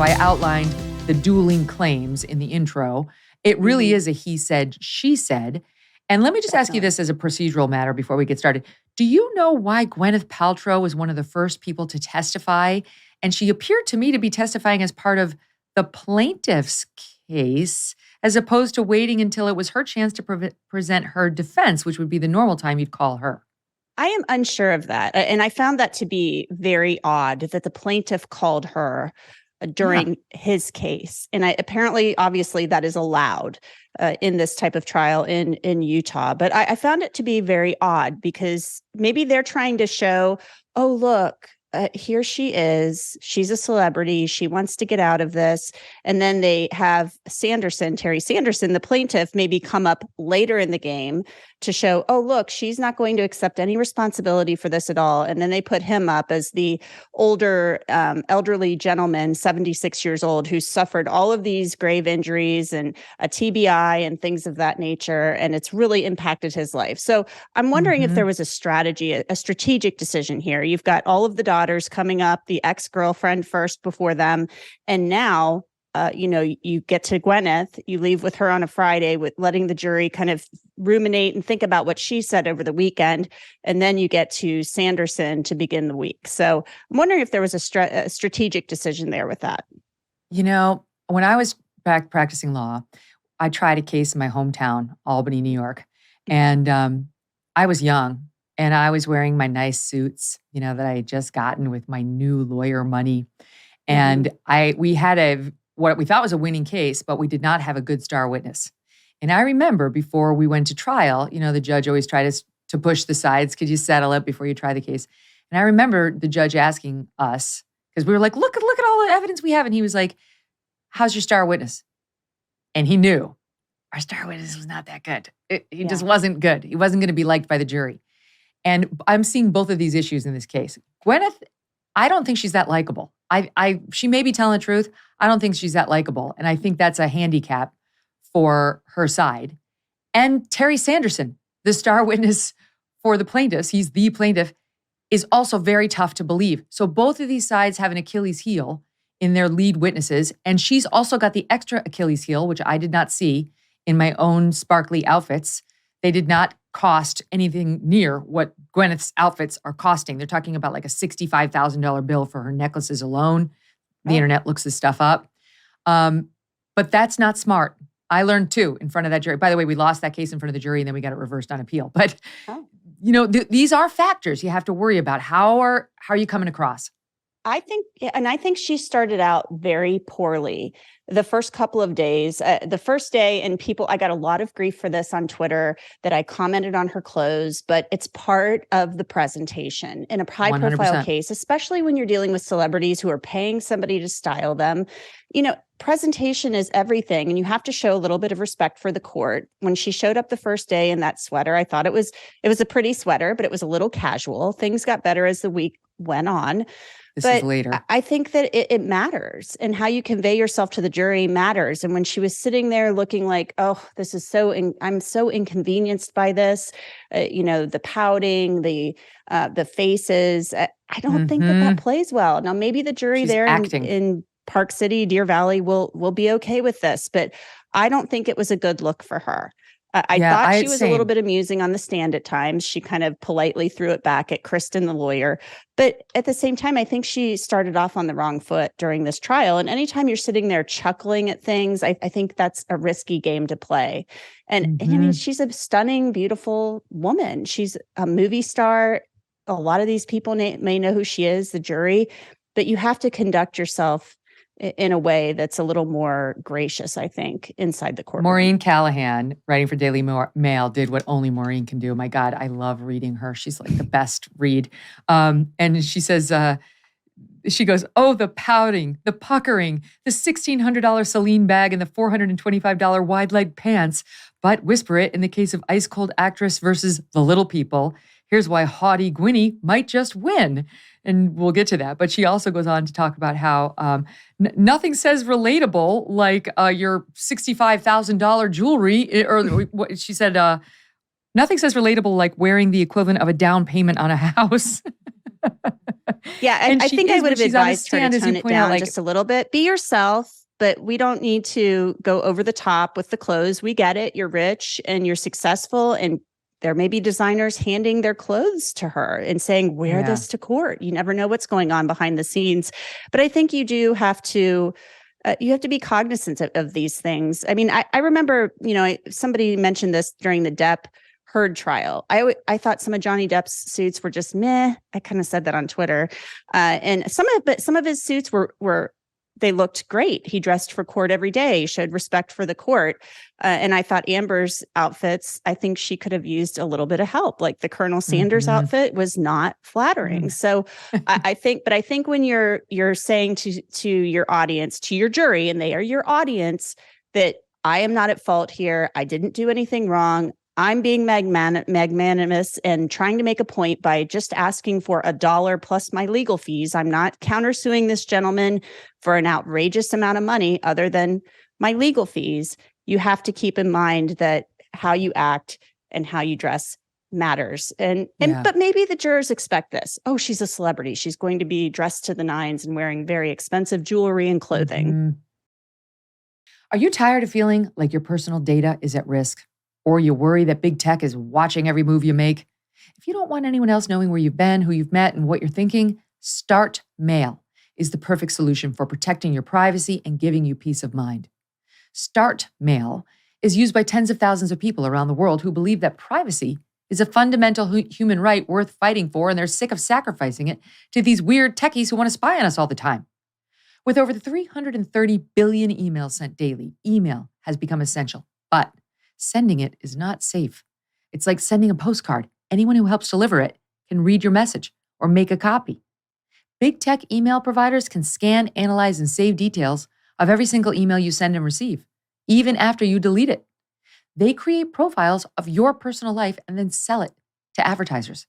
So I outlined the dueling claims in the intro. It really is a he said, she said. And let me just ask you this as a procedural matter before we get started. Do you know why Gwyneth Paltrow was one of the first people to testify? And she appeared to me to be testifying as part of the plaintiff's case, as opposed to waiting until it was her chance to present her defense, which would be the normal time you'd call her. I am unsure of that. And I found that to be very odd that the plaintiff called her during his case. And apparently, obviously, that is allowed in this type of trial in Utah. But I found it to be very odd because maybe they're trying to show, oh, look, here she is. She's a celebrity. She wants to get out of this. And then they have Terry Sanderson, the plaintiff, maybe come up later in the game to show, oh, look, she's not going to accept any responsibility for this at all. And then they put him up as the older, elderly gentleman, 76 years old, who suffered all of these grave injuries and a TBI and things of that nature. And it's really impacted his life. So I'm wondering if there was a strategic decision here. You've got all of the daughters coming up, the ex-girlfriend first before them. And now, you get to Gwyneth, you leave with her on a Friday with letting the jury kind of ruminate and think about what she said over the weekend. And then you get to Sanderson to begin the week. So I'm wondering if there was a strategic decision there with that. You know, when I was back practicing law, I tried a case in my hometown, Albany, New York. And I was young and I was wearing my nice suits, that I had just gotten with my new lawyer money. And we had what we thought was a winning case, but we did not have a good star witness. And I remember before we went to trial, the judge always tried to push the sides. Could you settle it before you try the case? And I remember the judge asking us, because we were like, look at all the evidence we have. And he was like, how's your star witness? And he knew our star witness was not that good. He just wasn't good. He wasn't going to be liked by the jury. And I'm seeing both of these issues in this case. Gwyneth, I don't think she's that likable. She may be telling the truth. I don't think she's that likable. And I think that's a handicap for her side. And Terry Sanderson, the star witness for the plaintiffs, he's the plaintiff, is also very tough to believe. So both of these sides have an Achilles heel in their lead witnesses. And she's also got the extra Achilles heel, which I did not see in my own sparkly outfits. They did not cost anything near what Gwyneth's outfits are costing. They're talking about like a $65,000 bill for her necklaces alone. The internet looks this stuff up. But that's not smart. I learned too in front of that jury. By the way, we lost that case in front of the jury and then we got it reversed on appeal. But, these are factors you have to worry about. How are you coming across? I think she started out very poorly the first couple of days. The first day, and I got a lot of grief for this on Twitter that I commented on her clothes, but it's part of the presentation in a high-profile case, especially when you're dealing with celebrities who are paying somebody to style them. Presentation is everything, and you have to show a little bit of respect for the court. When she showed up the first day in that sweater, I thought it was a pretty sweater, but it was a little casual. Things got better as the week went on. This is later. I think that it matters, and how you convey yourself to the jury matters. And when she was sitting there looking like, oh, this is I'm so inconvenienced by this, the pouting, the faces, I don't think that plays well. Now, maybe the jury there in Park City, Deer Valley will be okay with this, but I don't think it was a good look for her. I thought she was a little bit amusing on the stand at times. She kind of politely threw it back at Kristen, the lawyer. But at the same time, I think she started off on the wrong foot during this trial. And anytime you're sitting there chuckling at things, I think that's a risky game to play. And I mean, she's a stunning, beautiful woman. She's a movie star. A lot of these people may know who she is, the jury. But you have to conduct yourself in a way that's a little more gracious, I think, inside the courtroom. Maureen Callahan, writing for Daily Mail, did what only Maureen can do. My God, I love reading her. She's like the best read. And she says, she goes, oh, the pouting, the puckering, the $1,600 Celine bag and the $425 wide leg pants. But whisper it in the case of Ice Cold Actress versus The Little People. Here's why haughty Gwynny might just win. And we'll get to that. But she also goes on to talk about how nothing says relatable like your $65,000 jewelry. Or what she said, nothing says relatable like wearing the equivalent of a down payment on a house. Yeah, And I she think I is, would but have she's on a advised her to stand, as tone you it point out, down like, just a little bit. Be yourself, but we don't need to go over the top with the clothes. We get it. You're rich and you're successful, and there may be designers handing their clothes to her and saying, wear yeah, this to court. You never know what's going on behind the scenes. But I think you do have to be cognizant of these things. I mean, I remember, somebody mentioned this during the Depp Heard trial. I thought some of Johnny Depp's suits were just meh. I kind of said that on Twitter, and some of his suits were they looked great. He dressed for court every day, showed respect for the court, and I thought Amber's outfits. I think she could have used a little bit of help. Like the Colonel Sanders mhm, outfit was not flattering. mm, So I think when you're saying to your audience, to your jury, and they are your audience, that I am not at fault here. I didn't do anything wrong. I'm being magnanimous and trying to make a point by just asking for $1 plus my legal fees. I'm not countersuing this gentleman for an outrageous amount of money other than my legal fees. You have to keep in mind that how you act and how you dress matters. yeah. But maybe the jurors expect this. Oh, she's a celebrity. She's going to be dressed to the nines and wearing very expensive jewelry and clothing. Mhm. Are you tired of feeling like your personal data is at risk? Or you worry that big tech is watching every move you make? If you don't want anyone else knowing where you've been, who you've met, and what you're thinking, Start Mail is the perfect solution for protecting your privacy and giving you peace of mind. Start Mail is used by tens of thousands of people around the world who believe that privacy is a fundamental human right worth fighting for, and they're sick of sacrificing it to these weird techies who want to spy on us all the time. With over 330 billion emails sent daily, email has become essential, but sending it is not safe. It's like sending a postcard. Anyone who helps deliver it can read your message or make a copy. Big tech email providers can scan, analyze, and save details of every single email you send and receive, even after you delete it. They create profiles of your personal life and then sell it to advertisers.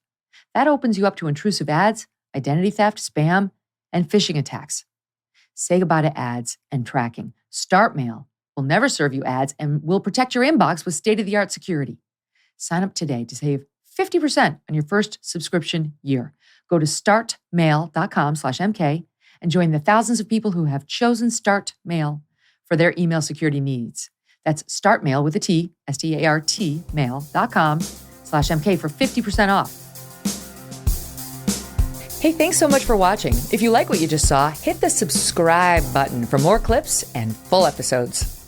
That opens you up to intrusive ads, identity theft, spam, and phishing attacks. Say goodbye to ads and tracking. Start Mail will never serve you ads and will protect your inbox with state-of-the-art security. Sign up today to save 50% on your first subscription year. Go to startmail.com/MK and join the thousands of people who have chosen Start Mail for their email security needs. That's startmail with a T, START mail.com/MK for 50% off. Hey, thanks so much for watching. If you like what you just saw, hit the subscribe button for more clips and full episodes.